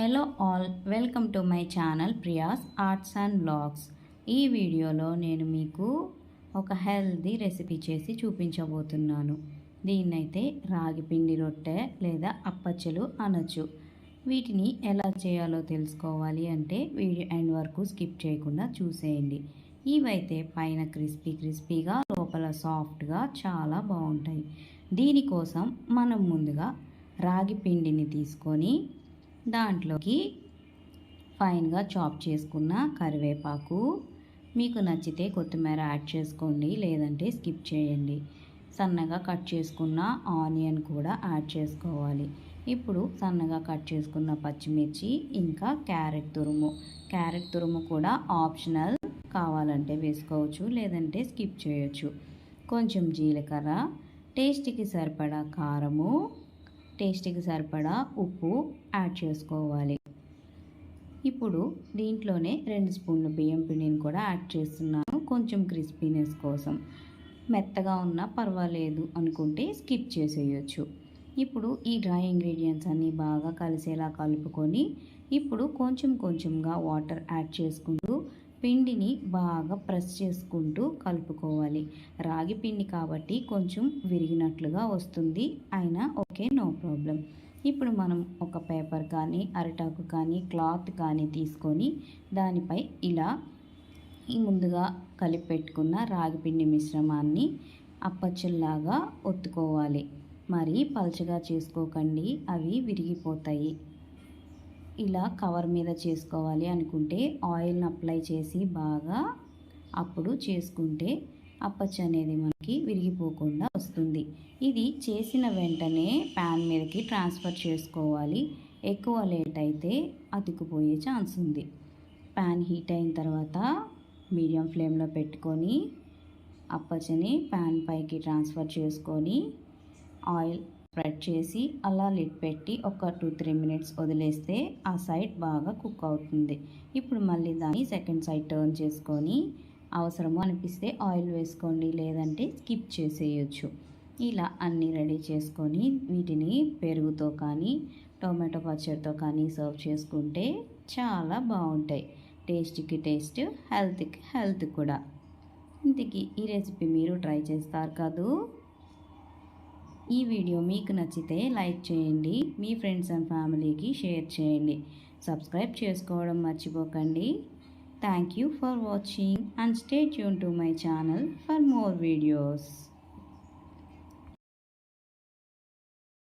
Hello all, welcome to my channel Priya's arts and vlogs. ఈ వీడియోలో నేను మీకు ఒక హెల్దీ రెసిపీ చేసి చూపించబోతున్నాను. దీన్నైతే రాగి పిండి రొట్టె లేదా అప్పచ్చలు అనొచ్చు. వీటిని ఎలా చేయాలో తెలుసుకోవాలి అంటే వీడియో ఎండ్ వరకు స్కిప్ చేయకుండా చూసేయండి. ఇవైతే పైన క్రిస్పీగా లోపల సాఫ్ట్గా చాలా బాగుంటాయి. దీనికోసం మనం ముందుగా రాగి పిండిని తీసుకొని దాంట్లోకి ఫైన్గా చాప్ చేసుకున్న కరివేపాకు, మీకు నచ్చితే కొత్తిమీర యాడ్ చేసుకోండి, లేదంటే స్కిప్ చేయండి. సన్నగా కట్ చేసుకున్న ఆనియన్ కూడా యాడ్ చేసుకోవాలి. ఇప్పుడు సన్నగా కట్ చేసుకున్న పచ్చిమిర్చి, ఇంకా క్యారెట్ తురుము కూడా ఆప్షనల్, కావాలంటే వేసుకోవచ్చు లేదంటే స్కిప్ చేయొచ్చు. కొంచెం జీలకర్ర, టేస్ట్కి సరిపడా కారము, టేస్ట్కి సరిపడా ఉప్పు యాడ్ చేసుకోవాలి. ఇప్పుడు దీంట్లోనే 2 స్పూన్లు బియ్యం పిండిని కూడా యాడ్ చేస్తున్నాను, కొంచెం క్రిస్పీనెస్ కోసం. మెత్తగా ఉన్నా పర్వాలేదు అనుకుంటే స్కిప్ చేసేయచ్చు. ఇప్పుడు ఈ డ్రై ఇంగ్రీడియంట్స్ అన్నీ బాగా కలిసేలా కలుపుకొని ఇప్పుడు కొంచెంగా వాటర్ యాడ్ చేసుకుంటూ పిండిని బాగా ప్రెస్ చేసుకుంటూ కలుపుకోవాలి. రాగి పిండి కాబట్టి కొంచెం విరిగినట్లుగా వస్తుంది, అయినా ఓకే, నో ప్రాబ్లం. ఇప్పుడు మనం ఒక పేపర్ కానీ అరిటాకు కానీ క్లాత్ కానీ తీసుకొని దానిపై ఇలా ఈ ముందుగా కలిపి పెట్టుకున్న రాగి పిండి మిశ్రమాన్ని అప్పచ్చల్లాగా ఒత్తుకోవాలి. మరి పల్చగా చేసుకోకండి, అవి విరిగిపోతాయి. ఇలా కవర్ మీద చేసుకోవాలి అనుకుంటే ఆయిల్ని అప్లై చేసి బాగా అప్పుడు చేసుకుంటే అప్పచ్చ అనేది మనకి విరిగిపోకుండా వస్తుంది. ఇది చేసిన వెంటనే ప్యాన్ మీదకి ట్రాన్స్ఫర్ చేసుకోవాలి. ఎక్కువ లేట్ అయితే అతుకుపోయే ఛాన్స్ ఉంది. ప్యాన్ హీట్ అయిన తర్వాత మీడియం ఫ్లేమ్లో పెట్టుకొని అప్పచ్చని ప్యాన్ పైకి ట్రాన్స్ఫర్ చేసుకొని ఆయిల్ స్ప్రెడ్ చేసి అలా లిడ్ పెట్టి ఒక 2-3 మినిట్స్ వదిలేస్తే ఆ సైడ్ బాగా కుక్ అవుతుంది. ఇప్పుడు మళ్ళీ దాన్ని సెకండ్ సైడ్ టర్న్ చేసుకొని అవసరము అనిపిస్తే ఆయిల్ వేసుకోండి, లేదంటే స్కిప్ చేసేయచ్చు. ఇలా అన్నీ రెడీ చేసుకొని వీటిని పెరుగుతో కానీ టొమాటో పచ్చడితో కానీ సర్వ్ చేసుకుంటే చాలా బాగుంటాయి. టేస్ట్కి టేస్ట్, హెల్త్కి హెల్త్ కూడా. ఇంతకీ ఈ రెసిపీ మీరు ట్రై చేస్తారు కదూ? ఈ వీడియో మీకు నచ్చితే లైక్ చేయండి, మీ ఫ్రెండ్స్ అండ్ ఫ్యామిలీకి షేర్ చేయండి, సబ్స్క్రైబ్ చేసుకోవడం మర్చిపోకండి. Thank you for watching and stay tune to my channel for more videos.